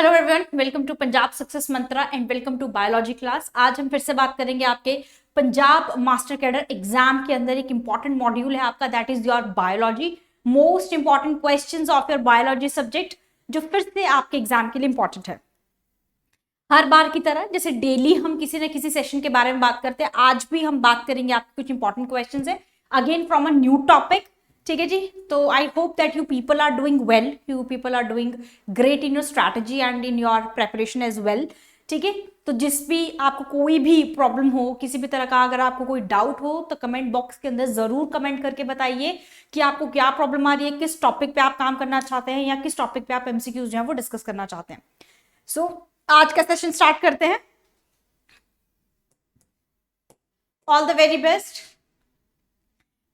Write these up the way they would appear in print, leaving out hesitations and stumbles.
Hello everyone, welcome to Punjab success Mantra and welcome to biology class. आज हम फिर से बात करेंगे आपके पंजाब मास्टर कैडर एग्जाम के अंदर एक इंपॉर्टेंट मॉड्यूल है आपका, that is your biology. Most important questions of your biology subject जो फिर से आपके एग्जाम के लिए इंपॉर्टेंट है। हर बार की तरह जैसे डेली हम किसी न किसी सेशन के बारे में बात करते हैं, आज भी हम बात करेंगे आपके कुछ इंपॉर्टेंट क्वेश्चंस है again from a new topic. ठीक है जी, तो I hope that you people are doing well, you people are doing great in your strategy and in your preparation as well. ठीक है, तो जिस भी आपको कोई भी प्रॉब्लम हो, किसी भी तरह का अगर आपको कोई डाउट हो तो कमेंट बॉक्स के अंदर जरूर कमेंट करके बताइए कि आपको क्या प्रॉब्लम आ रही है, किस टॉपिक पे आप काम करना चाहते हैं या किस टॉपिक पे आप एमसीक्यूज जो है वो डिस्कस करना चाहते हैं। सो आज का सेशन स्टार्ट करते हैं। All the very best.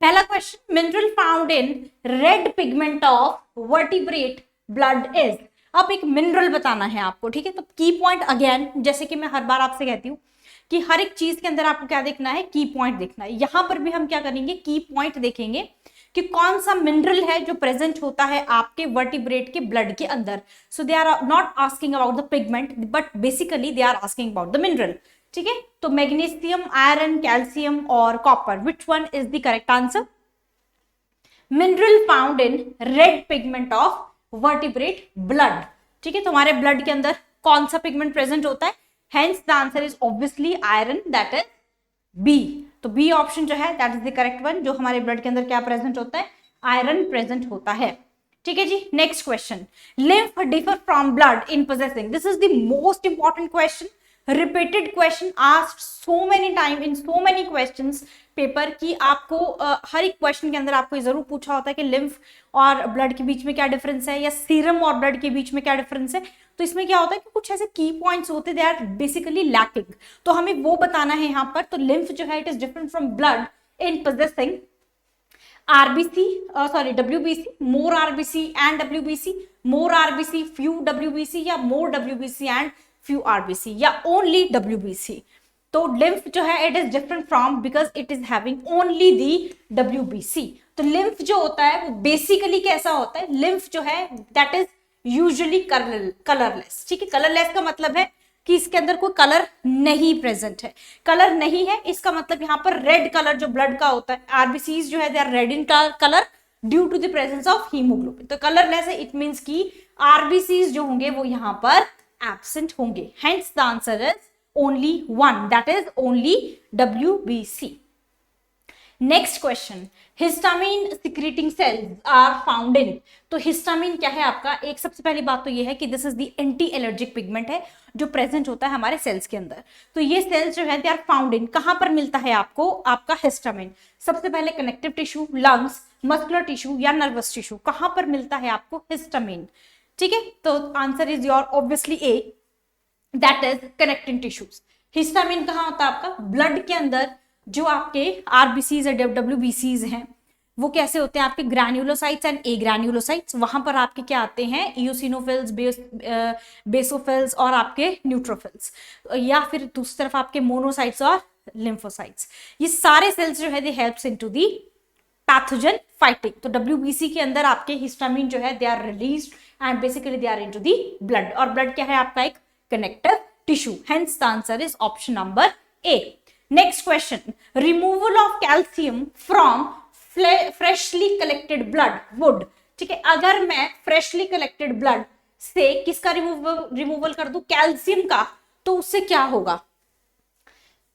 पहला question, mineral found in red pigment of vertebrate blood is. अब एक मिनरल बताना है आपको, ठीक है। तो की पॉइंट अगेन, जैसे कि मैं हर बार आपसे कहती हूँ कि हर एक चीज के अंदर आपको क्या देखना है, की पॉइंट देखना है। यहां पर भी हम क्या करेंगे, की पॉइंट देखेंगे कि कौन सा मिनरल है जो प्रेजेंट होता है आपके वर्टिब्रेट के ब्लड के अंदर। So they are not asking about the pigment but basically they are asking about the mineral. ठीक है, तो मैग्नीशियम, आयरन, कैल्शियम और copper, which one is the correct answer? Mineral found in red pigment of vertebrate blood. ठीक है, तुम्हारे blood के अंदर कौन सा पिगमेंट प्रेजेंट होता है? Hence the answer is obviously iron, that is B. तो बी ऑप्शन जो है that is the correct one. जो हमारे ब्लड के अंदर क्या प्रेजेंट होता है? आयरन प्रेजेंट होता है। ठीक है जी, next question, lymph differ from blood in possessing. This is the most important question, repeated question asked so many time in so many questions paper की आपको हर एक क्वेश्चन के अंदर आपको ये जरूर पूछा होता है कि लिम्फ और ब्लड के बीच में क्या डिफरेंस है या सीरम और ब्लड के बीच में क्या डिफरेंस है। तो इसमें क्या होता है कि कुछ ऐसे की पॉइंट्स होते हैं, दे आर बेसिकली लैकिंग, तो हमें वो बताना है यहाँ पर। तो लिम्फ जो है it is different from blood in possessing RBC, sorry WBC, more RBC and WBC, more RBC, few WBC या more WBC and few RBC या only WBC। तो lymph जो है it is different from because it is having only the WBC। तो lymph जो होता है वो basically कैसा होता है? lymph जो है that is usually colorless। ठीक है, colorless का मतलब है कि इसके अंदर कोई कलर नहीं प्रेजेंट है। कलर नहीं है इसका मतलब यहाँ पर रेड कलर जो ब्लड का होता है, आरबीसीज जो है they are red in colour due to the presence of haemoglobin. तो कलरलेस है, इट मींस कि आरबीसीज जो होंगे वो यहाँ पर एब्सेंट होंगे। Hence the answer is only one, that is only WBC। Next question, histamine secreting cells are found in. तो हिस्टामिन क्या है आपका? एक सबसे पहली बात तो ये है कि this is the anti allergic pigment है जो प्रेजेंट होता है हमारे सेल्स के अंदर। तो ये सेल्स जो है दे आर फाउंड इन, कहां पर मिलता है आपको आपका हिस्टामिन? सबसे पहले connective tissue, lungs, muscular tissue या नर्वस टिश्यू, कहां पर मिलता है आपको हिस्टामिन? ठीक है, तो answer is your obviously A, that is connecting tissues. Histamine कहां होता है आपका? ब्लड के अंदर जो आपके आरबीसीज या WBCs हैं वो कैसे होते हैं आपके? Granulocytes and A granulocytes. वहां पर आपके क्या आते हैं? इओसिनोफिल्स, बेसोफिल्स और आपके न्यूट्रोफिल्स, या फिर दूसरी तरफ आपके मोनोसाइट्स और लिम्फोसाइट्स। ये सारे सेल्स जो है they helps into the pathogen fighting. तो WBC के अंदर आपके हिस्टामिन जो है they are released and basically they are into the blood, और ब्लड क्या है आपका? एक connective tissue. Hence the answer is option number A. Next question, removal of calcium from freshly collected blood would. ठीक है, अगर मैं फ्रेशली कलेक्टेड ब्लड से किसका रिमूवल कर दूं? कैल्शियम का, तो उससे क्या होगा?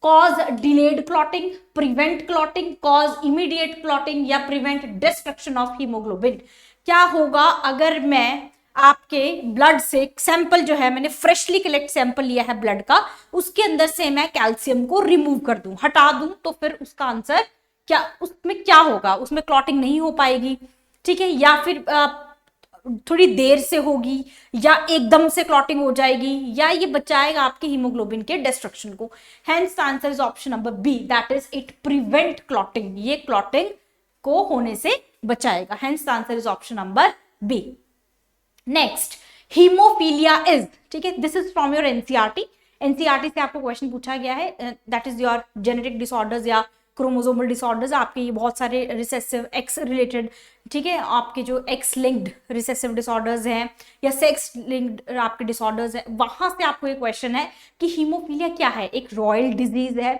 Cause delayed clotting, prevent clotting, cause immediate clotting या प्रिवेंट डिस्ट्रक्शन ऑफ हीमोग्लोबिन। क्या होगा अगर मैं आपके ब्लड से सैंपल जो है, मैंने फ्रेशली कलेक्ट सैंपल लिया है ब्लड का, उसके अंदर से मैं कैल्शियम को रिमूव कर दूं, हटा दूं, तो फिर उसका आंसर क्या, उसमें क्या होगा? उसमें क्लॉटिंग नहीं हो पाएगी। ठीक है, या फिर थोड़ी देर से होगी, या एकदम से क्लॉटिंग हो जाएगी, या ये बचाएगा आपके हीमोग्लोबिन के डिस्ट्रक्शन को। Hence answer is option number B, that is it prevent clotting. ये क्लॉटिंग को होने से बचाएगा। Hence answer is option number B. Next, haemophilia is. ठीक है, this is from your NCERT. NCERT से आपको क्वेश्चन पूछा गया है, that is your genetic disorders या क्रोमोसोमल डिसऑर्डर्स, आपके ये बहुत सारे रिसेसिव एक्स रिलेटेड, ठीक है, आपके जो एक्स लिंक्ड रिसेसिव डिसऑर्डर्स हैं या सेक्स लिंक्ड आपके डिसऑर्डर्स हैं, वहां से आपको ये क्वेश्चन है कि हीमोफीलिया क्या है, एक रॉयल डिजीज है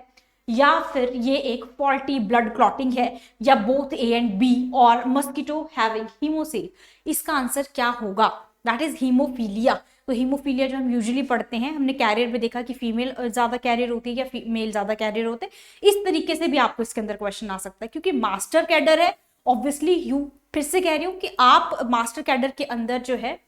या फिर ये एक फॉल्टी ब्लड क्लॉटिंग है या बोथ ए एंड बी और मस्किटो हैविंग हीमोसील। इसका आंसर क्या होगा? That is haemophilia. तो हीमोफीलिया जो हम यूजुअली पढ़ते हैं, हमने कैरियर में देखा कि फीमेल ज्यादा कैरियर होती है या मेल ज्यादा कैरियर होते हैं। इस तरीके से भी आपको इसके अंदर क्वेश्चन आ सकता है, क्योंकि मास्टर कैडर है ऑब्वियसली। यू फिर से कह रही हूँ कि आप मास्टर कैडर के अंदर जो है,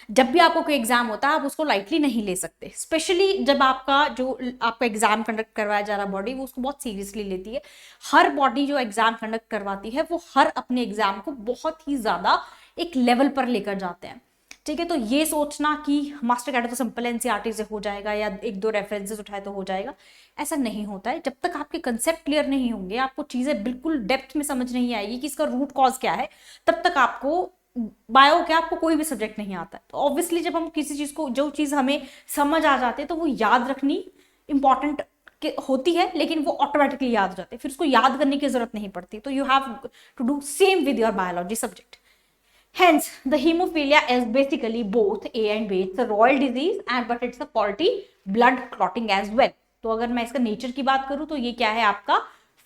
जब भी आपको कोई एग्जाम होता है आप उसको लाइटली नहीं ले सकते, स्पेशली जब आपका एग्जाम कंडक्ट करवाया जा रहा बॉडी वो उसको बहुत सीरियसली लेती है। हर बॉडी जो एग्जाम कंडक्ट करवाती है वो हर अपने एग्जाम को बहुत ही ज्यादा एक लेवल पर लेकर जाते हैं, ठीक है। तो ये सोचना कि मास्टर कैडर तो सिंपल एनसीईआरटी से हो जाएगा या एक दो रेफरेंसेस उठाए तो हो जाएगा, ऐसा नहीं होता है। जब तक आपके कंसेप्ट क्लियर नहीं होंगे, आपको चीजें बिल्कुल डेप्थ में समझ नहीं आएगी कि इसका रूट कॉज क्या है, तब तक आपको बायो क्या आपको कोई भी सब्जेक्ट नहीं आता है। तो ऑब्वियसली जब हम किसी चीज को, जो चीज हमें समझ आ जाती है तो वो याद रखनी इंपॉर्टेंट होती है, लेकिन वो ऑटोमेटिकली याद हो जाती है, फिर उसको याद करने की जरूरत नहीं पड़ती। तो you have to do same with your biology subject. Hence, the hemophilia is basically both A and B. It's a royal disease and but it's a faulty blood clotting as well. तो अगर मैं इसका nature की बात करूं तो ये क्या है आपका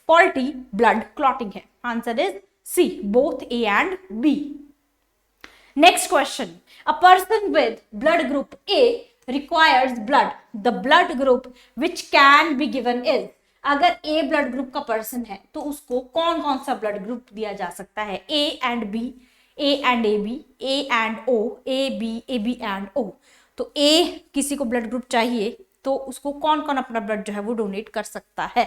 faulty blood clotting है। Answer is C, both A and B. Next question. A person with blood group A requires blood. The blood group which can be given is. अगर A ब्लड ग्रुप का person है तो उसको कौन कौन सा blood group दिया जा सकता है? A and B, A and AB, A and O, AB, AB and O। तो A किसी को ब्लड ग्रुप चाहिए तो उसको कौन कौन अपना ब्लड जो है वो डोनेट कर सकता है,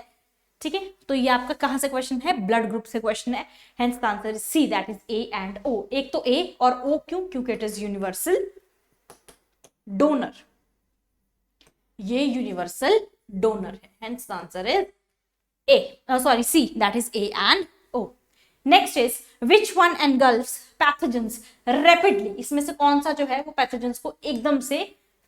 ठीक है। तो ये आपका कहां से क्वेश्चन है? ब्लड ग्रुप से क्वेश्चन है। Hence the answer is C, that is A and O। एक तो A और O क्यों? क्योंकि इट इज यूनिवर्सल डोनर, ये यूनिवर्सल डोनर है। Hence the answer is C, that is A and O. Next is which one engulfs pathogens rapidly? इसमें से कौन सा जो है वो पैथोजेंस को एकदम से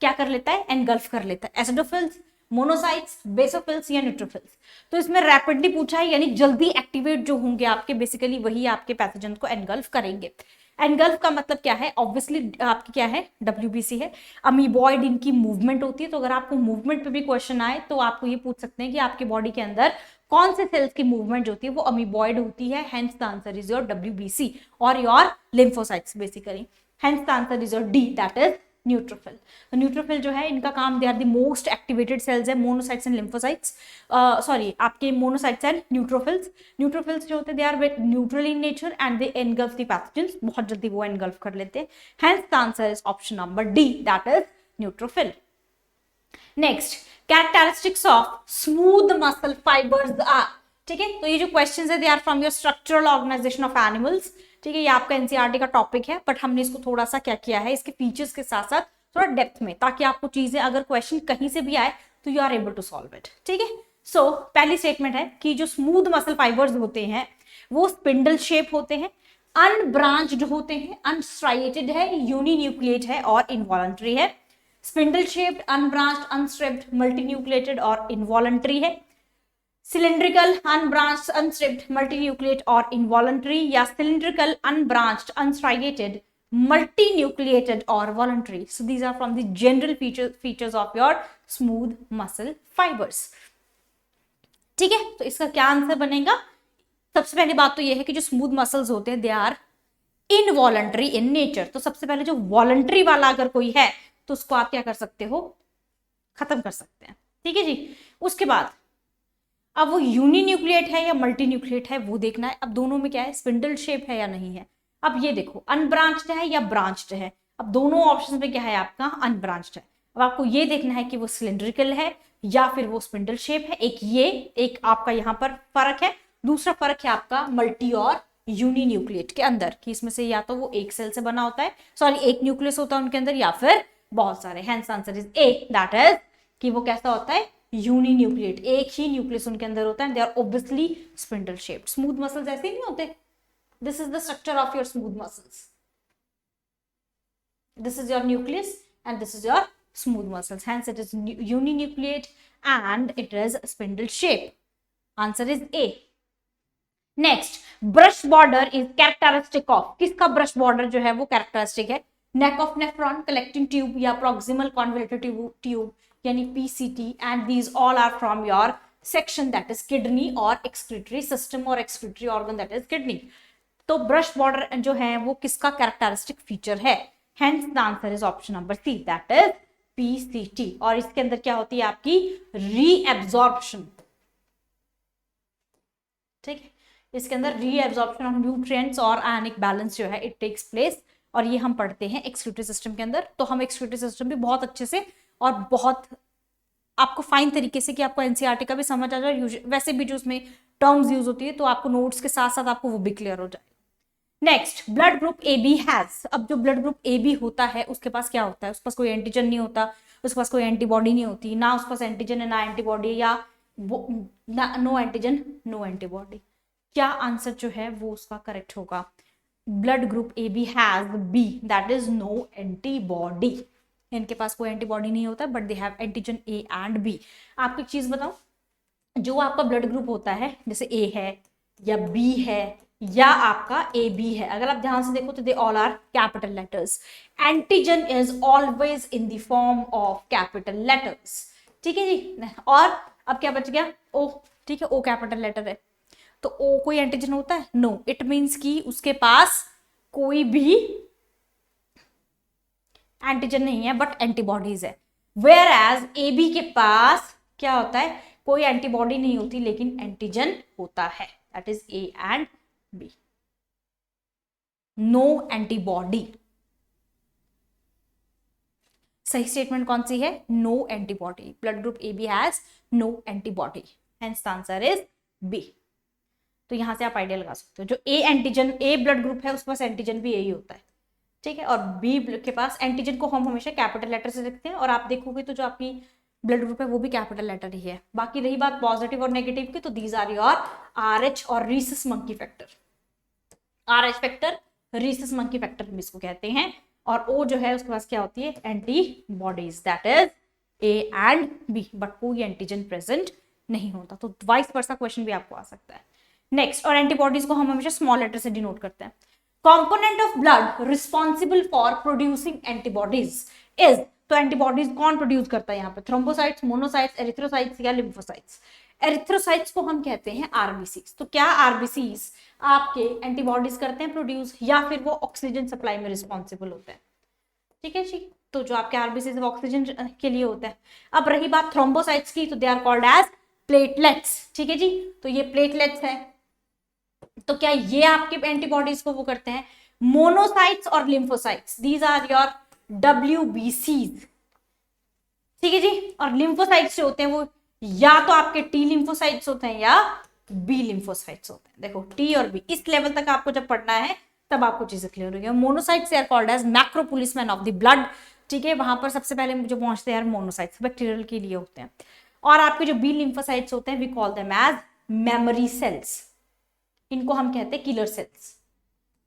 क्या कर लेता है? एनगल्फ कर लेता है। एसिडोफिल्स, मोनोसाइट्स, बेसोफिल्स या न्यूट्रोफिल्स। तो इसमें रैपिडली पूछा है, यानी जल्दी एक्टिवेट जो होंगे आपके, बेसिकली वही आपके पैथोजेंस को एनगल्फ करेंगे। एनगल्फ का मतलब क्या है? ऑब्वियसली आपकी क्या है? WBC है। अमीबॉइड इनकी मूवमेंट होती है, तो अगर आपको मूवमेंट पे भी क्वेश्चन आए तो आपको ये पूछ सकते हैं कि आपके बॉडी के अंदर कौन से सेल्स की मूवमेंट होती है, वो अमीबॉइड होती है। Hence the answer is your WBC और your lymphocytes basically. Hence the answer is your D, that is neutrophil. तो न्यूट्रोफिल जो है इनका काम, they are the most activated cells है। मोनोसाइट्स एंड लिम्फोसाइट्स, सॉरी आपके मोनोसाइट्स एंड न्यूट्रोफिल्स। न्यूट्रोफिल्स जो होते हैं they are neutral in nature and they engulf the pathogens, बहुत जल्दी वो एनगल्फ कर लेते हैं। Hence the answer is option number D, that is neutrophil. Next, characteristics of smooth muscle fibres are, ठीक है। तो ये जो क्वेश्चंस है they are from your structural organisation of animals, ठीक है। ये आपका एनसीईआरटी का टॉपिक है, बट हमने इसको थोड़ा सा क्या किया है, इसके फीचर्स के साथ साथ थोड़ा डेप्थ में, ताकि आपको चीजें अगर क्वेश्चन कहीं से भी आए तो you are able to solve it, ठीक है। सो पहली स्टेटमेंट है कि जो स्मूथ मसल फाइबर्स होते हैं वो स्पिंडल शेप होते हैं, अनब्रांच्ड होते हैं, अनस्ट्राइएटेड है, यूनिन्यूक्लिएट है और इनवॉलंटरी है। Spindle shaped, unbranched, unstriped, multinucleated और इनवॉलंटरी है। सिलिंड्रिकल, अनब्रांच्ड, अनस्ट्रिप्ड, मल्टीन्यूक्लिएट और इनवॉलंटरी, या cylindrical, unbranched, unstriated, multinucleated or voluntary. So these are from the general features of your smooth muscle fibers. ठीक है, तो इसका क्या आंसर बनेगा? सबसे पहली बात तो ये है कि जो स्मूथ मसल्स होते हैं they are involuntary in nature. तो सबसे पहले जो वॉलंटरी वाला अगर कोई है तो उसको आप क्या कर सकते हो? खत्म कर सकते हैं, ठीक है जी। उसके बाद अब वो यूनिन्यूक्लिएट है या मल्टीन्यूक्लिएट है वो देखना है। अब दोनों में क्या है? स्पिंडल शेप है या नहीं है। अब ये देखो अनब्रांच्ड है या ब्रांच्ड है। अब दोनों ऑप्शन में क्या है आपका? अनब्रांच्ड है। अब आपको ये देखना है कि वो सिलिंड्रिकल है या फिर वो स्पिंडल शेप है। एक ये, एक आपका यहाँ पर फर्क है। दूसरा फर्क है आपका मल्टी और यूनिन्यूक्लिएट के अंदर, कि इसमें से या तो वो एक सेल से बना होता है, सॉरी एक न्यूक्लियस होता है उनके अंदर, या फिर बहुत सारे। Hence answer is A, that is कि वो कैसा होता है? यूनिन्यूक्लिएट, एक ही न्यूक्लियस उनके अंदर होता है। They are obviously spindle shaped. Smooth muscles ऐसे नहीं होते। This is the structure of your smooth muscles. This is your nucleus and this is your smooth muscles. Hence, it is uninucleate and it is spindle shape. Answer is A. Next, brush border is characteristic of, किसका brush border जो है वो characteristic है? Neck of nephron, collecting tube या proximal convolutive tube यानी PCT, and these all are from your section that is kidney और excretory system और excretory organ that is kidney. तो ब्रश बॉर्डर जो है वो किसका कैरेक्टरिस्टिक फीचर है? Hence the answer is option number C, that is PCT. और इसके अंदर क्या होती है आपकी? रीएब्जॉर्प्शन। ठीक है, इसके अंदर रीएब्जॉर्प्शन ऑफ न्यूट्रिएंट्स और आयनिक बैलेंस जो है इट टेक्स प्लेस, और ये हम पढ़ते हैं एक्सक्रीटरी सिस्टम के अंदर। तो हम एक्सक्रीटरी सिस्टम भी बहुत अच्छे से और बहुत आपको फाइन तरीके से कि आपको एनसीईआरटी का भी समझ आ जाए, वैसे भी जो उसमें टर्म्स यूज होती है तो आपको नोट्स के साथ साथ आपको वो भी क्लियर हो जाए। Next, blood group A B has, अब जो ब्लड ग्रुप ए बी होता है उसके पास क्या होता है? उसके पास कोई एंटीजन नहीं होता, उसके पास कोई एंटीबॉडी नहीं होती, ना उसके पास एंटीजन है ना एंटीबॉडी, या नो एंटीजन नो एंटीबॉडी। क्या आंसर जो है वो उसका करेक्ट होगा? Blood group A B has B, that is no antibody. इनके पास कोई एंटीबॉडी नहीं होता but they have antigen A and B. आपको एक चीज बताऊं, जो आपका ब्लड ग्रुप होता है जैसे ए है या बी है या आपका ए बी है, अगर आप ध्यान से देखो तो they all are capital letters. Antigen is always in the form of capital letters. ठीक है जी। और अब क्या बच गया? ओ। ठीक है, ओ कैपिटल लेटर है तो ओ कोई एंटीजन होता है? नो। इट मीन्स कि उसके पास कोई भी एंटीजन नहीं है बट एंटीबॉडीज है। वेयर एज ए बी के पास क्या होता है? कोई एंटीबॉडी नहीं होती लेकिन एंटीजन होता है, that is A and B. No antibody. सही स्टेटमेंट कौन सी है? No antibody. Blood group A B has no antibody, hence the answer is B. तो यहां से आप आइडिया लगा सकते हो, जो A antigen A blood group है उसके पास एंटीजन भी यही होता है। ठीक है, और बी के पास एंटीजन को हम हमेशा कैपिटल लेटर से लिखते हैं, और आप देखोगे तो जो आपकी ब्लड ग्रुप है वो भी कैपिटल लेटर ही है। बाकी रही बात पॉजिटिव और नेगेटिव की, तो दीज आर योर आरएच और Rhesus monkey factor. RH factor, Rhesus monkey factor भी इसको कहते हैं। और ओ जो है उसके पास क्या होती है? Antibodies, that is A and B, but कोई एंटीजन प्रेजेंट नहीं होता। तो वाइस वर्सा क्वेश्चन भी आपको आ सकता है। नेक्स्ट, और एंटीबॉडीज को हम हमेशा स्मॉल लेटर से डिनोट करते हैं। Component of blood responsible for producing antibodies is, तो एंटीबॉडीज कौन प्रोड्यूस करता है यहाँ पे? थ्रोम्बोसाइट्स, मोनोसाइट्स, एरिथ्रोसाइट्स या लिम्फोसाइट्स? एरिथ्रोसाइट्स को हम कहते हैं आरबीसीज। तो क्या आरबीसीज आपके एंटीबॉडीज करते हैं प्रोड्यूस, या फिर वो ऑक्सीजन सप्लाई में रिस्पॉन्सिबल होते हैं? ठीक है जी, तो जो आपके आरबीसीज ऑक्सीजन के लिए होता है। अब रही बात थ्रोम्बोसाइट्स की, तो they are called as platelets. ठीक है जी, तो ये प्लेटलेट्स है। तो क्या ये आपके एंटीबॉडीज को वो करते हैं? मोनोसाइट्स और lymphocytes, these are your WBCs। ठीक है जी। और लिम्फोसाइट्स जो होते हैं वो या तो आपके टी लिम्फोसाइट्स होते हैं या बी लिम्फोसाइट्स होते हैं। देखो टी और बी, इस लेवल तक आपको जब पढ़ना है तब आपको चीजें क्लियर हो गई। Monocytes are called as macro policeman of the blood. ठीक है, वहां पर सबसे पहले जो पहुंचते हैं मोनोसाइट्स, बैक्टीरियल के लिए होते हैं। और आपके जो बी लिम्फोसाइट्स होते हैं we call them as memory cells. इनको हम कहते हैं killer cells.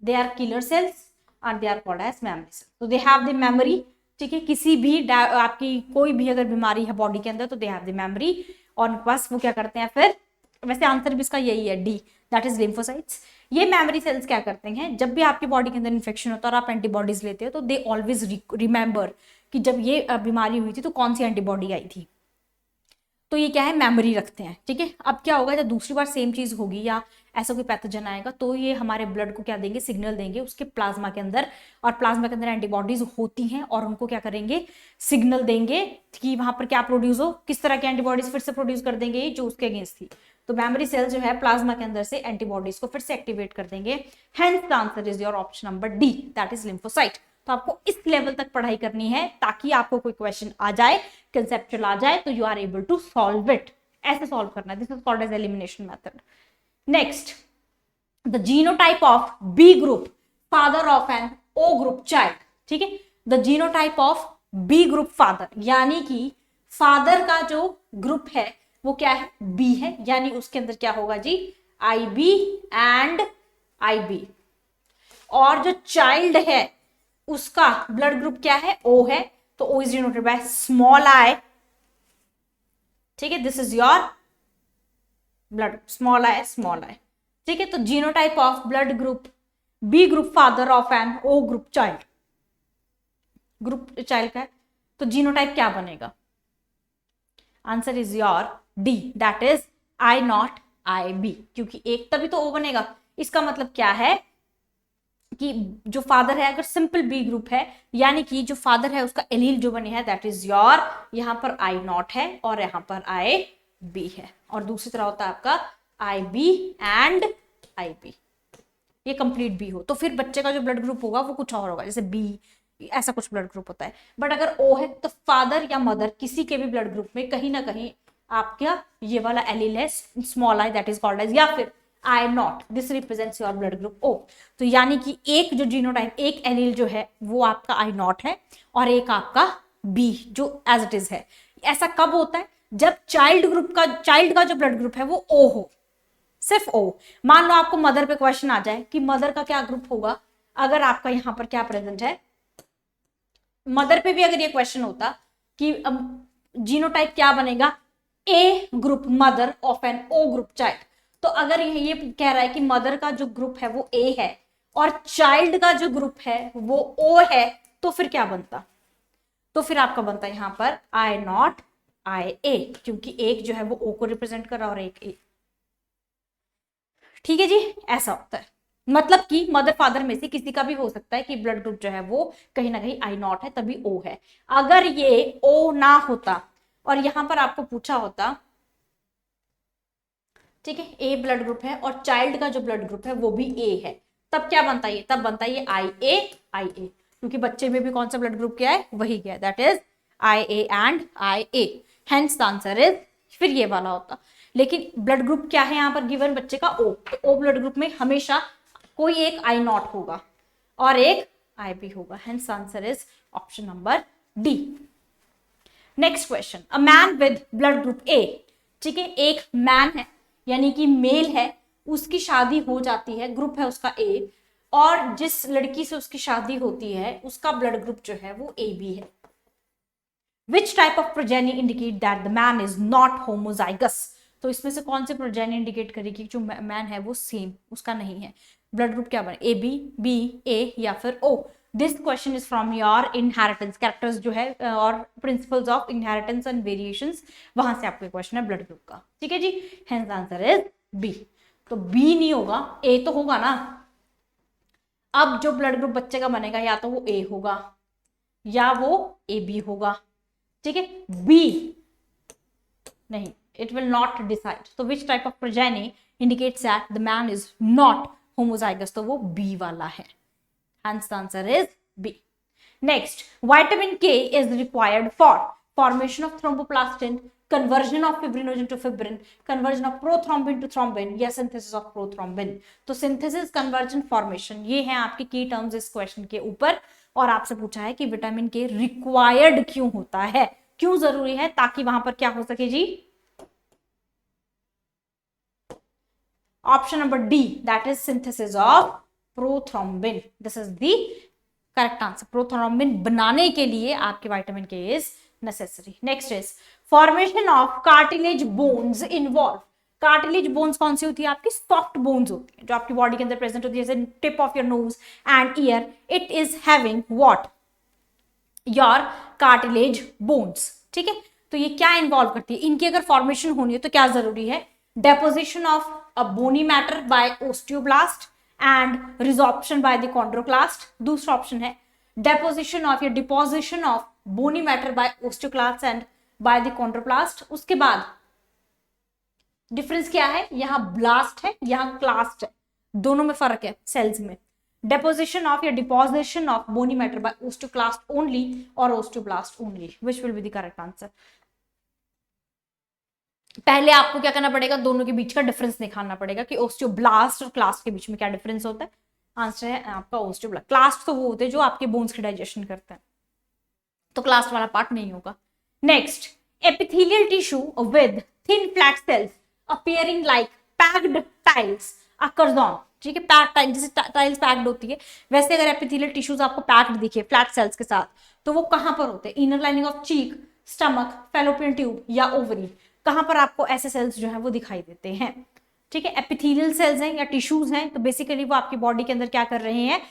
They are killer cells और they are called as memory cells. तो दे हैव द मेमोरी। ठीक है, किसी भी आपकी कोई भी अगर बीमारी है बॉडी के अंदर तो दे हैव द मेमोरी, और बस वो क्या करते हैं फिर, वैसे आंसर भी इसका यही है डी, दैट इज लिम्फोसाइट्स। ये मेमोरी सेल्स क्या करते हैं, जब भी आपकी बॉडी के अंदर इन्फेक्शन होता है और आप एंटीबॉडीज लेते हो तो दे ऑलवेज रिमेंबर कि जब ये बीमारी हुई थी तो कौन सी एंटीबॉडी आई थी। तो ये क्या है, मेमोरी रखते हैं। ठीक है, अब क्या होगा जब दूसरी बार सेम चीज होगी या ऐसा कोई पैथोजन आएगा तो ये हमारे ब्लड को क्या देंगे, सिग्नल देंगे उसके प्लाज्मा के अंदर, और प्लाज्मा के अंदर एंटीबॉडीज होती हैं और उनको क्या करेंगे, सिग्नल देंगे कि वहां पर क्या प्रोड्यूस हो, किस तरह की एंटीबॉडीज फिर से प्रोड्यूस कर देंगे जो उसके अगेंस्ट थी। तो मेमोरी सेल जो है प्लाज्मा के अंदर से एंटीबॉडीज को फिर से एक्टिवेट कर देंगे। Hence the answer is your option number D, that is lymphocyte. तो आपको इस लेवल तक पढ़ाई करनी है ताकि आपको कोई क्वेश्चन आ जाए, कंसेप्चुअल आ जाए तो you are able to solve it. ऐसे सॉल्व करना है, this is called as elimination method. Next, the genotype of B group, father of an O group child. ठीक है, the genotype of B group father, यानी कि father का जो group है वो क्या है, बी है, यानी उसके अंदर क्या होगा जी, IB एंड IB। और जो चाइल्ड है उसका ब्लड ग्रुप क्या है, O है, तो O is denoted by small I। ठीक है, this is your blood small I small I, ठीक है। तो genotype of blood group B group father of an O group child, group child का है, तो जीनोटाइप क्या बनेगा? Answer is your D, that is I not I B, क्योंकि एक तभी तो ओ बनेगा। इसका मतलब क्या है कि जो फादर है अगर सिंपल बी ग्रुप है, यानी कि जो फादर है उसका एलील जो बने है दैट इज योर, यहां पर आई नॉट है और यहां पर आई बी है, और दूसरी तरह होता है आपका आई बी एंड आई बी, ये कंप्लीट बी हो तो फिर बच्चे का जो ब्लड ग्रुप होगा वो कुछ और होगा, जैसे बी ऐसा कुछ ब्लड ग्रुप होता है। बट अगर ओ है तो फादर या मदर किसी के भी ब्लड ग्रुप में कहीं ना कहीं आपका ये वाला एलील है small i, that is called as, या फिर i not, this represents your blood group O. तो यानी कि एक जो जीनोटाइप, एक एलील जो है वो आपका आई नॉट है और एक आपका बी जो एज इट इज है। ऐसा कब होता है? जब चाइल्ड का जो ब्लड ग्रुप है वो ओ हो, सिर्फ ओ। मान लो आपको मदर पे क्वेश्चन आ जाए कि मदर का क्या ग्रुप होगा, अगर आपका यहां पर क्या प्रेजेंट है, मदर पे भी अगर ये क्वेश्चन होता कि जीनोटाइप क्या बनेगा, A group mother of an O group child, तो अगर ये कह रहा है कि मदर का जो ग्रुप है वो ए है और चाइल्ड का जो ग्रुप है वो ओ है, तो फिर क्या बनता? तो फिर आपका बनता है यहां पर आई नॉट आई ए, क्योंकि एक जो है वो ओ को रिप्रेजेंट कर रहा और एक ए, ठीक है जी। ऐसा होता है, मतलब कि मदर फादर में से किसी का भी हो सकता है कि ब्लड ग्रुप जो है वो कहीं ना कहीं आई नॉट है तभी ओ है। अगर ये ओ ना होता और यहां पर आपको पूछा होता, ठीक है, ए ब्लड ग्रुप है और चाइल्ड का जो ब्लड ग्रुप है वो भी ए है, तब क्या बनता है? तब बनता है ये आई ए, क्योंकि बच्चे में भी कौन सा ब्लड ग्रुप क्या है? वही गया, that is I A and I A, hence the answer is फिर ये वाला होता। लेकिन ब्लड ग्रुप क्या है यहाँ पर गिवन बच्चे का? ओ, तो ओ ब्लड ग्रुप में हमेशा कोई एक आई नॉट होगा और एक आई बी होगा, hence answer is option number D. Next question, a man with blood group ए, ठीक है, एक मैन है यानी कि मेल है, उसकी शादी हो जाती है, ग्रुप है उसका ए, और जिस लड़की से उसकी शादी होती है उसका ब्लड ग्रुप जो है वो ए बी है। Which type of progeny indicate that the man is not homozygous? तो इसमें से कौन से प्रोजेनी इंडिकेट करेगी जो मैन है वो सेम उसका नहीं है? ब्लड ग्रुप क्या बने? ए बी, बी ए या फिर O? This question is from your inheritance characters जो है और principles of inheritance and variations, वहां से आपको क्वेश्चन है ब्लड ग्रुप का, ठीक है जी। Hence answer is B. तो बी नहीं होगा, ए तो होगा ना। अब जो ब्लड ग्रुप बच्चे का बनेगा या तो वो ए होगा या वो ए बी होगा, ठीक है। बी नहीं, it will not decide. So which type of progeny indicates that the man is not homozygous? तो वो B वाला है, hence the answer is B. Next, vitamin K is required for formation of thromboplastin, conversion of fibrinogen to fibrin, conversion of prothrombin to thrombin या synthesis of prothrombin। तो synthesis, conversion, formation ये हैं आपके key terms इस question के ऊपर, और आपसे पूछा है कि विटामिन के रिक्वायर्ड क्यों होता है, क्यों जरूरी है, ताकि वहां पर क्या हो सके जी? Option number D, that is synthesis of prothrombin, this is the correct answer. Prothrombin बनाने के लिए आपके vitamin K is necessary. Next is formation of cartilage bones involve. Cartilage bones कौन सी होती है? आपकी सॉफ्ट बोन्स होती है जो आपकी बॉडी के अंदर प्रेजेंट होती है, जैसे tip of your nose and year, it is having what? Your cartilage bones, ठीक है। तो ये क्या इन्वॉल्व करती है? इनकी अगर फॉर्मेशन होनी है तो क्या जरूरी है? Deposition of a bony matter by osteoblast and resorption by the chondroclast. दूसरा ऑप्शन है डेपोजिशन ऑफ या deposition of bony matter by osteoclast and by the chondroplast. उसके बाद डिफरेंस क्या है? यहां ब्लास्ट है, यहां क्लास्ट है, दोनों में फर्क है सेल्स में। deposition of या deposition of bony matter by osteoclast only or osteoblast only, which will be the correct answer? पहले आपको क्या करना पड़ेगा? दोनों के बीच का डिफरेंस निकालना पड़ेगा कि ओस्टियोब्लास्ट और क्लास्ट के बीच में क्या डिफरेंस होता है। आंसर है आपका ओस्टियोब्लास्ट। क्लास्ट तो वो होते हैं जो आपके बोन्स के डाइजेशन करते हैं, तो क्लास्ट वाला पार्ट नहीं होगा। Next, epithelial tissue with thin flat sales appearing like packed tiles occurs on, ठीक है, पैक्ड टाइल, जैसे टाइल्स पैक्ड होती है वैसे अगर एपिथेलियल टिश्यूज आपको पैक्ड दिखे फ्लैट सेल्स के साथ, तो वो कहां पर होते हैं? Inner lining of cheek, stomach, fallopian tube या ओवरी। कहां पर आपको ऐसे सेल्स जो है वो दिखाई देते हैं, ठीक है। एपिथेलियल सेल्स हैं या टिश्यूज हैं, तो बेसिकली वो आपकी बॉडी के अंदर क्या कर रहे हैं,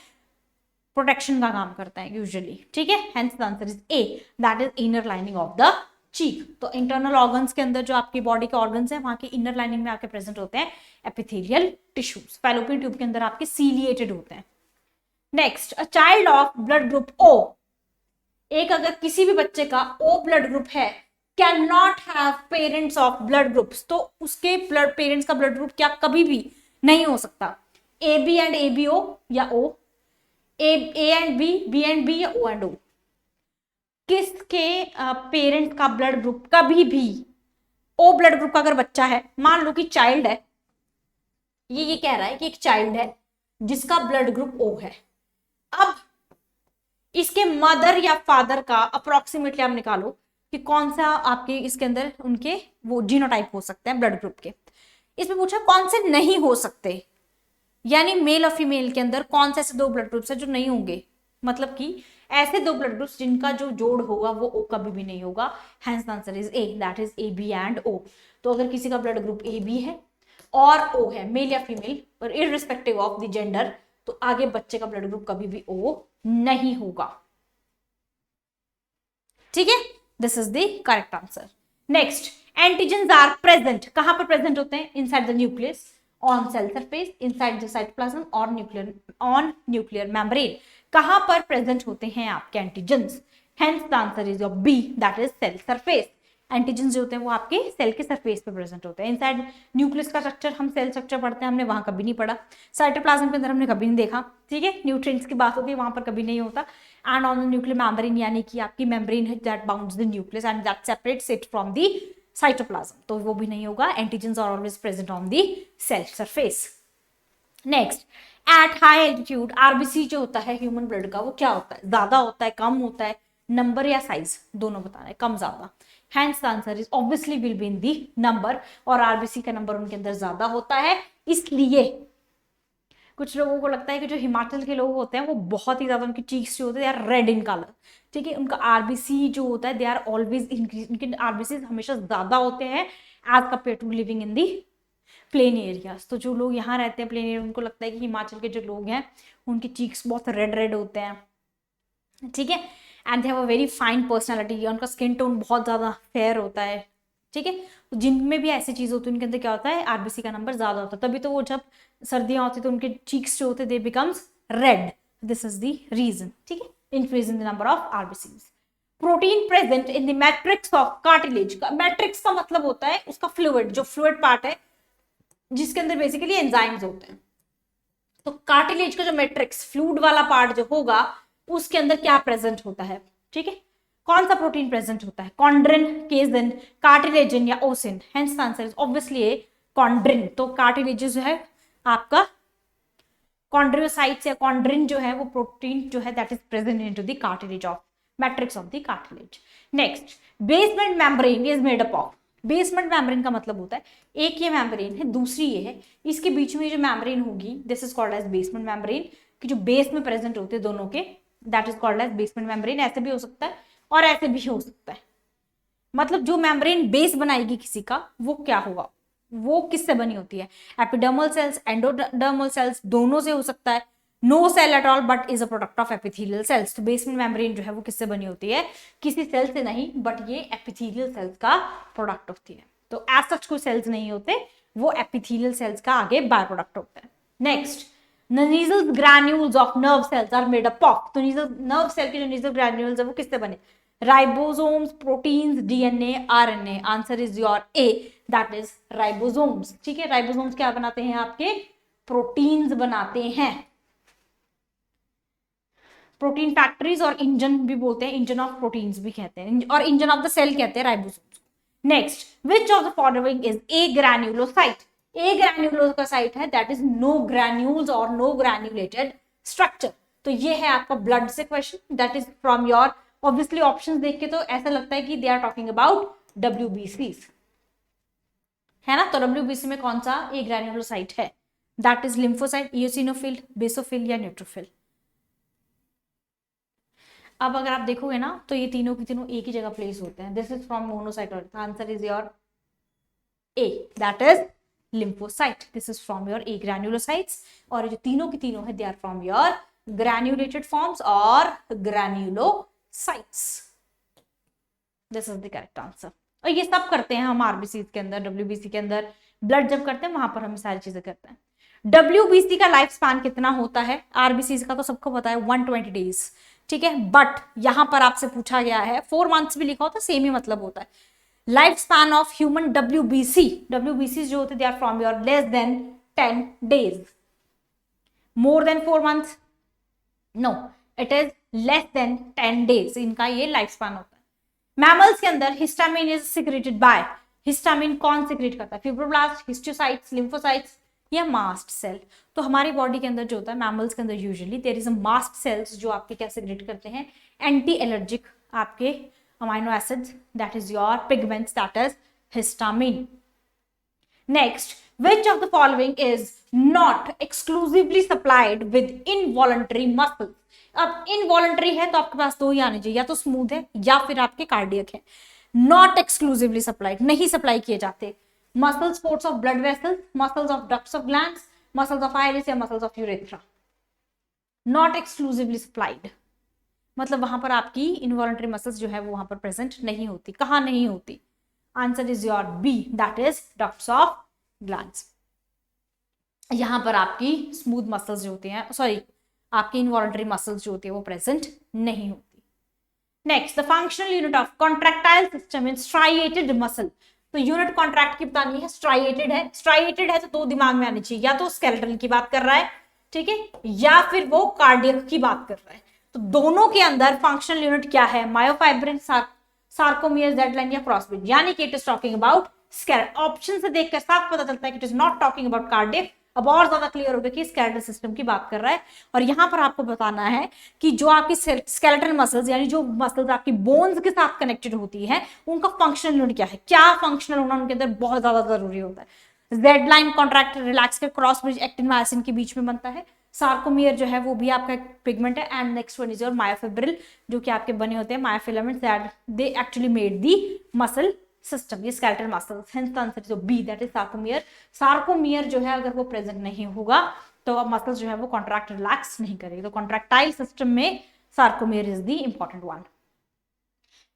प्रोटेक्शन का काम करता है यूजुअली, ठीक है। Hence the answer is A, that is inner lining of the cheek. तो इंटरनल ऑर्गन्स के अंदर जो आपकी बॉडी के ऑर्गन्स हैं वहां के इनर लाइनिंग में आपके प्रेजेंट होते हैं एपिथेलियल टिश्यूज। फैलोपियन ट्यूब के अंदर आपके सीलिएटेड होते हैं। Next, a child of blood group O, एक अगर किसी भी बच्चे का ओ ब्लड ग्रुप है, can not have parents of blood groups, तो उसके ब्लड पेरेंट्स का ब्लड ग्रुप क्या कभी भी नहीं हो सकता A B and A B O या O, A and B and B या ओ एंड ओ। किसके पेरेंट का ब्लड ग्रुप कभी भी ओ ब्लड ग्रुप का अगर बच्चा है, मान लो कि चाइल्ड है, ये कह रहा है कि एक चाइल्ड है जिसका ब्लड ग्रुप ओ है, अब इसके मदर या फादर का अप्रोक्सीमेटली आप निकालो कि कौन सा आपके इसके अंदर उनके वो जीनोटाइप हो सकते हैं ब्लड ग्रुप के। इसमें पूछा कौन से नहीं हो सकते, यानी मेल और फीमेल के अंदर कौन से ऐसे दो ब्लड ग्रुप्स है जो नहीं होंगे, मतलब कि ऐसे दो ब्लड ग्रुप्स जिनका जो जोड़ होगा वो ओ कभी भी नहीं होगा। Hence the answer is A, that is A B and O. तो अगर किसी का ब्लड ग्रुप ए बी है और ओ है, मेल या फीमेल, और इररिस्पेक्टिव ऑफ द जेंडर, तो आगे बच्चे का ब्लड ग्रुप कभी भी ओ नहीं होगा, ठीक है। This is the correct answer. Next, antigens are present, कहां पर प्रेजेंट होते हैं, inside the nucleus, on cell surface, inside the cytoplasm और न्यूक्लियर ऑन न्यूक्लियर मेम्ब्रेन। कहां पर प्रेजेंट होते हैं आपके antigens, hence the answer is your B, that is cell surface. Antigens जो होते हैं वो आपके सेल के सरफेस पे प्रेजेंट होते हैं। इनसाइड न्यूक्लियस का स्ट्रक्चर हम सेल स्ट्रक्चर पढ़ते हैं, हमने वहां कभी नहीं पढ़ा। साइटोप्लाज्म के अंदर हमने कभी नहीं देखा, ठीक है। न्यूट्रिएंट्स की बात होती है वहां पर कभी नहीं होता। And on the nuclear membrane, यानी कि आपकी मेम्ब्रेन है that bounds the nucleus and that separates it from the cytoplasm, तो वो भी नहीं होगा। Antigens are always present on the cell surface. Next, at high altitude RBC जो होता है ह्यूमन ब्लड का वो क्या होता है, ज्यादा होता है, कम होता है, नंबर या साइज, दोनों बताना है, कम ज्यादा। Hence the answer is obviously will be in the number, और आरबीसी का नंबर उनके अंदर ज्यादा होता है। इसलिए कुछ लोगों को लगता है कि जो हिमाचल के लोग होते हैं वो बहुत ही ज्यादा, उनकी चीक्स जो होते हैं रेड इन कलर, ठीक है। उनका आरबीसी जो होता है दे आर ऑलवेज इंक्रीज, उनके आरबीसी हमेशा ज्यादा होते हैं as compare to living in the plain areas. तो जो लोग यहाँ रहते हैं प्लेन एरिया, उनको लगता है कि हिमाचल के जो लोग हैं उनके चीक्स बहुत रेड रेड होते हैं, ठीक है। And they have a very fine personality, उनका स्किन टोन बहुत ज्यादा फेयर होता है, ठीक है। तो जिनमें भी ऐसी चीज होती है उनके अंदर क्या होता है, आरबीसी का नंबर ज्यादा होता है, तभी तो वो जब सर्दियां होती तो उनके चीक्स जो होते they becomes red, this is the reason, ठीक है, increase in the number of RBCs. Protein present in the matrix of cartilage, matrix का मतलब होता है उसका फ्लूइड, जो फ्लूइड पार्ट है जिसके अंदर बेसिकली एंजाइम्स होते हैं। तो कार्टिलेज का जो मैट्रिक्स फ्लूइड वाला पार्ट जो होगा उसके अंदर क्या प्रेजेंट होता है, ठीक है, कौन सा प्रोटीन प्रेजेंट होता है, कॉन्ड्रिन, केजिन, कार्टिलेजिन या ossein. Hence the answer is obviously a chondrin. तो कार्टिलेज जो है आपका कॉन्ड्रियोसाइट्स या कॉन्ड्रिन जो है वो प्रोटीन जो है that is present into the cartilage of matrix of the cartilage. Next, basement membrane is made up of, basement membrane का मतलब होता है एक ये मेम्ब्रेन है, दूसरी ये है, इसके बीच में जो मेम्ब्रेन होगी this is called as basement membrane, कि जो बेस में प्रेजेंट होते हैं दोनों के, that is called as basement membrane. ऐसे भी हो सकता है और ऐसे भी हो सकता है, मतलब जो मेम्ब्रेन बेस बनाएगी किसी का वो क्या होगा, वो किससे बनी होती है, एपिडर्मल सेल्स, एंडोडर्मल सेल्स, दोनों से हो सकता है, no cell at all but is a product of epithelial cells. तो बेसमेंट मेम्ब्रेन जो है वो किससे बनी होती है, किसी सेल से नहीं, बट ये एपिथेलियल सेल्स का प्रोडक्ट होती है। तो एज सच कोई सेल्स नहीं होते, वो एपिथेलियल सेल्स का आगे बाय प्रोडक्ट होता है। Next, Nissl granules of nerve cells are made up of, तो नीजल नर्व सेल के जो नीजल ग्रैन्यूल्स है वो किससे बने, ribosomes, proteins, DNA, RNA. Answer is your A, that is ribosomes, ठीक है। राइबोसोम्स क्या बनाते हैं, आपके प्रोटीन्स बनाते हैं, प्रोटीन फैक्ट्रीज, और इंजन भी बोलते हैं, इंजन ऑफ प्रोटीन्स भी कहते हैं, और इंजन ऑफ द सेल कहते हैं ribosomes. Next, which of the following is a granulocyte, a granulocyte है दैट इज नो ग्रैन्यूल्स और नो ग्रैन्युलेटेड स्ट्रक्चर। तो ये है आपका ब्लड से question, that is from your, obviously options देख के तो ऐसा लगता है कि दे आर टॉकिंग अबाउट डब्ल्यूबीसीज, है ना। तो डब्ल्यूबीसी में कौन सा ए ग्रैन्युलोसाइट है, that is lymphocyte, eosinophil, basophil या न्यूट्रोफिल। अब अगर आप देखोगे ना तो ये तीनों की तीनों एक ही जगह प्लेस होते हैं, this is from monocyte, answer is your A, that is lymphocyte. This is from your A granulocytes. और ये जो तीनों की तीनों है, they are from your granulated forms or granulocytes. This is the correct answer. और ये सब करते हैं हम आरबीसी के अंदर, WBC के अंदर ब्लड जब करते हैं वहां पर हम सारी चीजें करते हैं। WBC का लाइफ स्पैन कितना होता है? आरबीसी का तो सबको पता है 120 डेज, ठीक है, बट यहां पर आपसे पूछा गया है 4 मंथ्स भी लिखा होता है, सेम ही मतलब होता है। Life span of human WBC जो होते हैं, they are from your less than 10 days. More than 4 months, no, it is less than 10 days, इनका ये लाइफ स्पैन होता है। मैमल्स के अंदर histamine is secreted by, histamine कौन सिक्रेट करता है? फिब्रोब्लास्ट, हिस्टोसाइट्स, लिम्फोसाइट्स या मास्ट सेल। तो हमारी बॉडी के अंदर जो होता है, मैमल्स के अंदर usually there is a mast cells जो आपके क्या सिक्रेट करते हैं? एंटी एलर्जिक आपके amino acids, that is your pigments, that is histamine. Next, which of the following is not exclusively supplied with involuntary muscles? अब involuntary है तो आपके पास दो ही आने चाहिए, या तो स्मूथ है या फिर आपके कार्डियक है। नॉट एक्सक्लूसिवली सप्लाइड, नहीं सप्लाई किए जाते। Muscle sports of blood vessels, muscles of ducts of glands, muscles of iris या muscles of urethra. Not exclusively supplied मतलब वहां पर आपकी इनवॉलंटरी मसल्स जो है वो वहां पर प्रेजेंट नहीं होती। कहां नहीं होती? Answer is your B, that is ducts of glands. यहां पर आपकी स्मूथ मसल्स जो होती हैं, सॉरी, आपकी इनवॉलंटरी मसल्स जो होती है वो प्रेजेंट नहीं होती। Next, the functional unit of contractile system in striated muscle. तो यूनिट कॉन्ट्रैक्ट की बतानी है, स्ट्राइएटेड है। स्ट्राइएटेड है तो दो दिमाग में आनी चाहिए, या तो स्केलेटल की बात कर रहा है, ठीक है, या फिर वो कार्डियक की बात कर रहा है। तो दोनों के अंदर फंक्शनल यूनिट क्या है? मायोफाइब्रिन, सार्कोमियर, जेड लाइन या क्रॉसब्रिज, यानी कि it is talking about skeletal. Option से देखकर साफ पता चलता है कि it is not talking about cardiac. अब और ज्यादा क्लियर हो गया कि स्केलेटल सिस्टम की बात कर रहा है। और यहां पर आपको बताना है कि जो आपकी स्केलेटल मसल्स, यानी जो मसल्स आपकी बोन्स के साथ कनेक्टेड होती है, उनका फंक्शनल यूनिट क्या है, क्या फंक्शनल होना उनके अंदर बहुत ज्यादा जरूरी होता है। जेड लाइन कॉन्ट्रैक्ट रिलैक्स के क्रॉस ब्रिज एक्टिन मायोसिन के बीच में बनता है। सार्कोमियर जो है वो भी आपका पिगमेंट है। And next one is your myofibril, जो कि आपके बने होते हैं myofilaments that they actually made the muscle system, ये skeletal muscles. Hence the answer is B, that is sarcomere. Sarcomere जो है अगर वो प्रेजेंट नहीं होगा तो मसल्स जो है वो कॉन्ट्रैक्ट रिलैक्स नहीं करेगी। तो कॉन्ट्रैक्टाइल सिस्टम में sarcomere is the important one.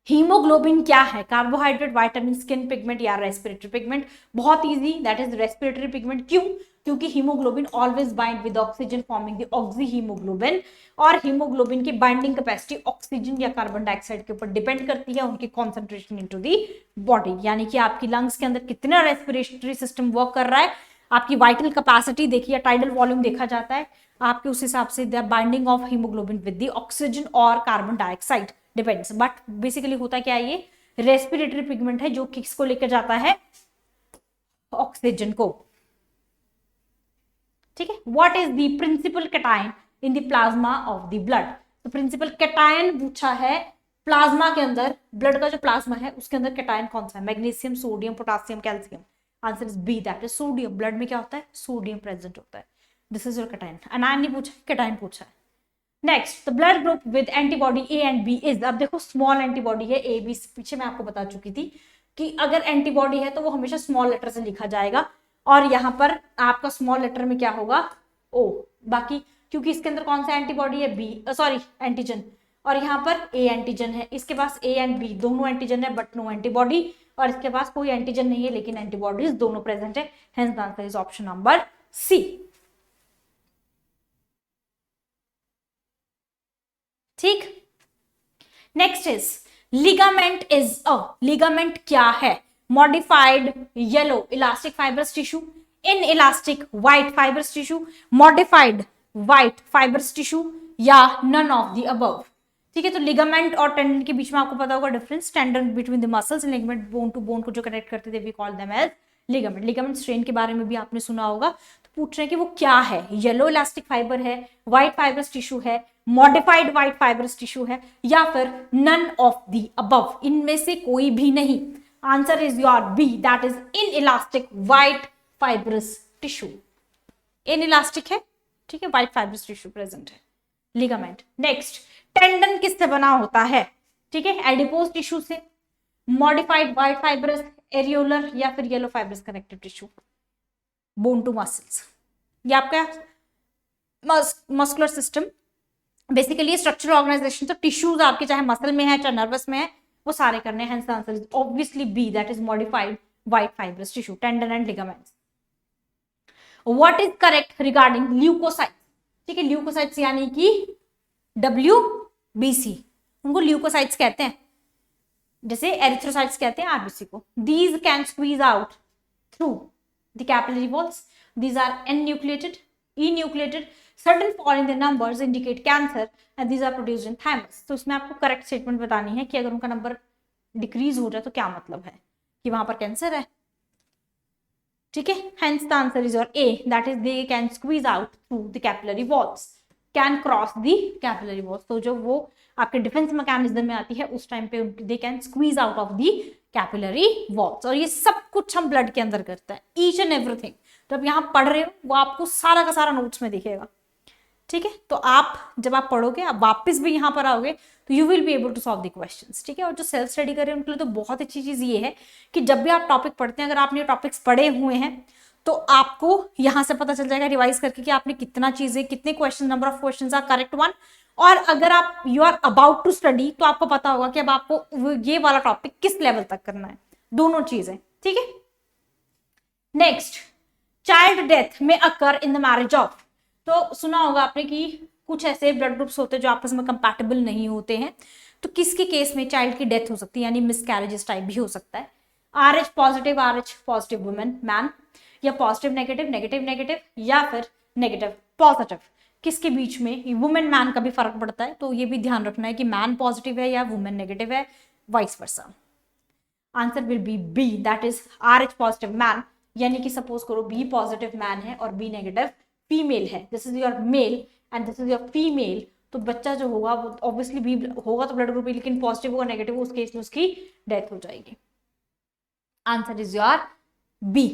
Haemoglobin क्या है? कार्बोहाइड्रेट, विटामिन, स्किन पिगमेंट या रेस्पिरेटरी पिगमेंट? बहुत easy, that is respiratory pigment. क्यों? क्योंकि haemoglobin always bind with oxygen forming the oxy haemoglobin, और हीमोग्लोबिन की बाइंडिंग कैपेसिटी ऑक्सीजन या कार्बन डाइऑक्साइड के ऊपर डिपेंड करती है उनकी कॉन्सेंट्रेशन इनटू द बॉडी। यानी कि आपकी लंग्स के अंदर कितना रेस्पिरेटरी सिस्टम वर्क कर रहा है, आपकी वाइटल कैपेसिटी देखिए, टाइडल वॉल्यूम देखा जाता है आपके, उस हिसाब से the binding of haemoglobin with the oxygen और carbon dioxide depends. But basically होता क्या है, ये रेस्पिरेटरी पिगमेंट है जो किसको लेकर जाता है? ऑक्सीजन को, ठीक है। What is the principal cation in the plasma of the blood? तो प्रिंसिपल कैटायन पूछा है प्लाज्मा के अंदर, ब्लड का जो प्लाज्मा है उसके अंदर कैटायन कौन सा है? Magnesium, sodium, potassium, calcium. Answer is B, that is sodium. Blood में क्या होता है? सोडियम प्रेजेंट होता है। This is your cation. Anion नहीं पूछा, कैटायन पूछा है। Next, the blood group with antibody A and B is. अब देखो स्मॉल एंटीबॉडी है ए बी, पीछे मैं आपको बता चुकी थी कि अगर एंटीबॉडी है तो वो हमेशा स्मॉल लेटर से लिखा जाएगा, और यहां पर आपका स्मॉल लेटर में क्या होगा? ओ। बाकी क्योंकि इसके अंदर कौन सा एंटीबॉडी है? बी, सॉरी एंटीजन, और यहाँ पर ए एंटीजन है। इसके पास ए एंड बी दोनों एंटीजन है बट नो एंटीबॉडी, और इसके पास कोई एंटीजन नहीं है लेकिन एंटीबॉडीज दोनों प्रेजेंट है। Hence the answer is option number C. ठीक। Next is ligament is a. Ligament क्या है? Modified yellow elastic fibrous tissue, in elastic white fibrous tissue, modified white fibrous tissue या नन ऑफ द अबव। ठीक है, तो ligament और tendon के बीच में आपको पता होगा difference. Tendon between the muscles, ligament bone to bone को जो कनेक्ट करते थे we call them as ligament. Ligament strain के बारे में भी आपने सुना होगा। तो पूछ रहे हैं कि वो क्या है? येलो इलास्टिक फाइबर है, व्हाइट फाइबरस टिश्यू है, मॉडिफाइड व्हाइट फाइबरस टिश्यू है, या फिर नन ऑफ द अबव, इनमें से कोई भी नहीं। Answer is your B, that is in elastic white fibrous tissue. In elastic है, ठीक है, व्हाइट फाइबरस टिश्यू प्रेजेंट है, लिगामेंट। नेक्स्ट, टेंडन किससे बना होता है? ठीक है, एडिपोज टिश्यू से, मॉडिफाइड व्हाइट फाइबरस एरियोलर या फिर yellow fibrous connective tissue, bone to muscles, ये आपका muscular system basically structural organisation. तो टिश्यूज आपके चाहे मसल में है चाहे नर्वस में है वो सारे करने हैं, answer is obviously B, that is modified white fibrous tissue, tendon and ligaments. What is correct regarding leucocytes, ठीक है, ल्यूकोसाइट्स यानी कि WBC, उनको ल्यूकोसाइट्स कहते हैं, जैसे एरिथ्रोसाइट्स कहते हैं आरबीसी को। These can squeeze out through the capillary walls, these are anucleated, enucleated, certain fall in the numbers indicate cancer and these are produced in thymus. तो इसमें आपको करेक्ट स्टेटमेंट बतानी है कि अगर उनका नंबर डिक्रीज हो जाए तो क्या मतलब है कि वहां पर कैंसर है, ठीक है। Hence the answer is your A, that is they can squeeze out through the capillary walls, can cross the capillary walls. तो जो वो आपके डिफेंस मैकेनिज्म में आती है उस टाइम पे they can squeeze out of the capillary walls. और ये सब कुछ हम ब्लड के अंदर करते हैं, ईच एंड एवरीथिंग। तो अब यहाँ पढ़ रहे हो वो आपको सारा का सारा नोट्स में दिखेगा, ठीक है। तो आप जब आप पढ़ोगे, आप वापस भी यहाँ पर आओगे तो you will be able to solve the questions, ठीक है। और जो सेल्फ स्टडी कर रहे हैं उनके लिए तो बहुत अच्छी चीज ये है कि जब भी आप टॉपिक पढ़ते हैं, अगर आपने टॉपिक्स पढ़े हुए हैं तो आपको यहाँ से पता चल जाएगा रिवाइज करके कि आपने कितना चीजें, कितने question, number of question are correct one. और अगर आप you are about to study तो आपको पता होगा कि अब आपको ये वाला टॉपिक किस लेवल तक करना है, दोनों चीजें, ठीक है। नेक्स्ट, चाइल्ड डेथ में अकर इन द मैरिज ऑफ। तो सुना होगा आपने कि कुछ ऐसे ब्लड ग्रुप्स होते हैं जो आपस में कंपैटिबल नहीं होते हैं, तो किसके केस में चाइल्ड की डेथ हो सकती है, यानी मिसकैरेजेस टाइप भी हो सकता है। RH पॉजिटिव वुमेन मैन, या पॉजिटिव नेगेटिव नेगेटिव नेगेटिव, या फिर नेगेटिव पॉजिटिव, किसके बीच में वुमेन मैन का भी फर्क पड़ता है। तो ये भी ध्यान रखना है कि मैन पॉजिटिव है या वुमेन नेगेटिव है, vice versa. Answer will be B, that is RH positive man, यानी कि सपोज करो B पॉजिटिव मैन है और B नेगेटिव फीमेल है, this is your male and this is your female. तो बच्चा जो होगा वो ऑब्वियसली बी होगा तो ब्लड ग्रुप बी, लेकिन पॉजिटिव होगा नेगेटिव, उस केस में उसकी डेथ हो जाएगी। आंसर इज योर बी,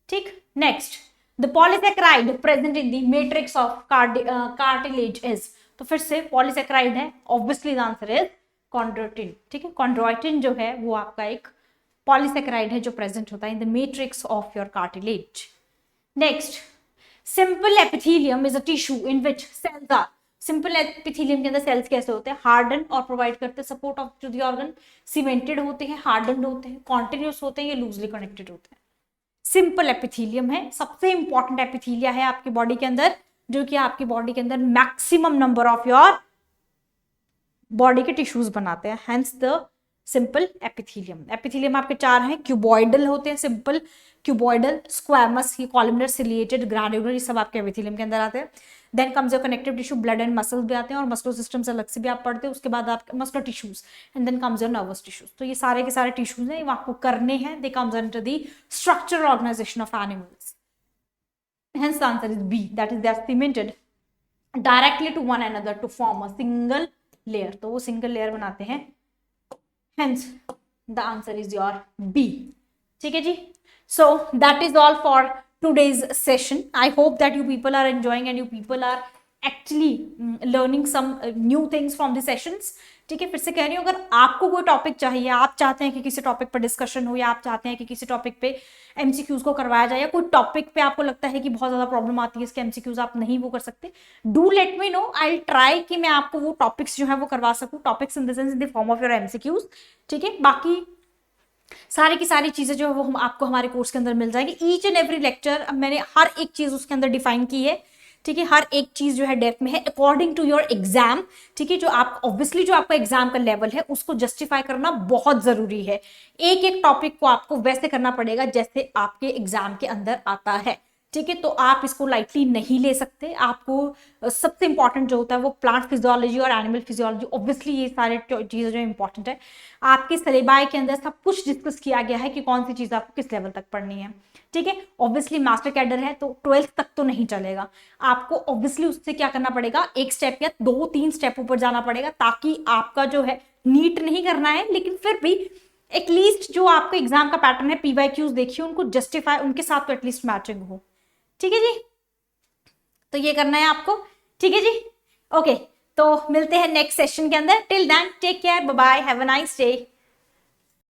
ठीक। Next, the polysaccharide present in the matrix of cartilage is. तो फिर से पॉलीसेकेराइड है, obviously the answer is chondroitin, ठीक है। कॉन्ड्रोइटिन जो है वो आपका एक पॉलीसेकेराइड है जो प्रेजेंट होता है in the matrix of your cartilage. Next, simple epithelium is a tissue in which cells are. Simple epithelium के अंदर सेल्स कैसे होते हैं, हार्डन और प्रोवाइड करते हैं support of to the organ, cemented होते हैं, हार्डन होते हैं, कॉन्टिन्यूस होते हैं, या लूजली कनेक्टेड होते हैं। सिंपल एपिथेलियम है, सबसे इंपॉर्टेंट एपिथेलिया है आपकी बॉडी के अंदर, जो कि आपकी बॉडी के अंदर maximum number of your body के टिश्यूज बनाते हैं, hence the simple epithelium. Epithelium आपके चार हैं, क्यूबॉइडल होते हैं, सिंपल क्यूबॉइडल, स्क्वैमस, ये कॉलमनर, सिलिएटेड, ग्रैन्युलर, ये सब आपके एपिथेलियम के अंदर आते हैं। Then comes your connective tissue, blood and muscles भी आते हैं, और मस्कुलर सिस्टम से अलग से भी आप पढ़ते हैं। उसके बाद आपके muscular tissues and then comes your nervous tissues. तो ये सारे के सारे टिश्यूज हैं, वो आपको करने हैं, they comes under the structural organisation of animals, hence the answer is B, that is they are cemented directly to one another to form a single layer. तो वो सिंगल लेयर बनाते हैं, hence the answer is your B, ठीक है जी। So that is all for today's session. I hope that you people are enjoying and you people are actually learning some new things from the sessions, ठीक है। फिर से कह रही हूँ, अगर आपको कोई टॉपिक चाहिए, आप चाहते हैं कि किसी टॉपिक पर डिस्कशन हो, या आप चाहते हैं कि किसी टॉपिक पे MCQs को करवाया जाए, या कोई टॉपिक पे आपको लगता है कि बहुत ज्यादा प्रॉब्लम आती है, इसके MCQs आप नहीं वो कर सकते, do let me know, I try कि मैं आपको वो टॉपिक्स जो है वो करवा सकूँ, topics in the sense in the form of your MCQs, ठीक है। बाकी सारी की सारी चीजें जो है वो हम आपको हमारे कोर्स के अंदर मिल जाएगी, ईच एंड एवरी लेक्चर मैंने हर एक चीज उसके अंदर डिफाइन की है, ठीक है। हर एक चीज जो है डेप्थ में है अकॉर्डिंग टू योर एग्जाम, ठीक है। जो आप ऑब्वियसली जो आपका एग्जाम का लेवल है उसको जस्टिफाई करना बहुत जरूरी है। एक एक टॉपिक को आपको वैसे करना पड़ेगा जैसे आपके एग्जाम के अंदर आता है, ठीक है। तो आप इसको लाइटली नहीं ले सकते। आपको सबसे इंपॉर्टेंट जो होता है वो प्लांट फिजियोलॉजी और एनिमल फिजियोलॉजी, ऑब्वियसली ये सारे चीजें जो इंपॉर्टेंट है, आपके सिलेबस के अंदर सब कुछ डिस्कस किया गया है कि कौन सी चीज आपको किस लेवल तक पढ़नी है, ठीक है। ऑब्वियसली मास्टर कैडर है तो 12th तक तो नहीं चलेगा, आपको ऑब्वियसली उससे क्या करना पड़ेगा, एक स्टेप या 2-3 स्टेप ऊपर जाना पड़ेगा, ताकि आपका जो है नीट नहीं करना है, लेकिन फिर भी एटलीस्ट जो आपका एग्जाम का पैटर्न है, PYQs देखिए, उनको जस्टिफाई, उनके साथ तो एटलीस्ट मैचिंग हो, ठीक है जी। तो ये करना है आपको, ठीक है जी। ओके, तो मिलते हैं नेक्स्ट सेशन के अंदर। Till then take care, bye bye, have a nice day.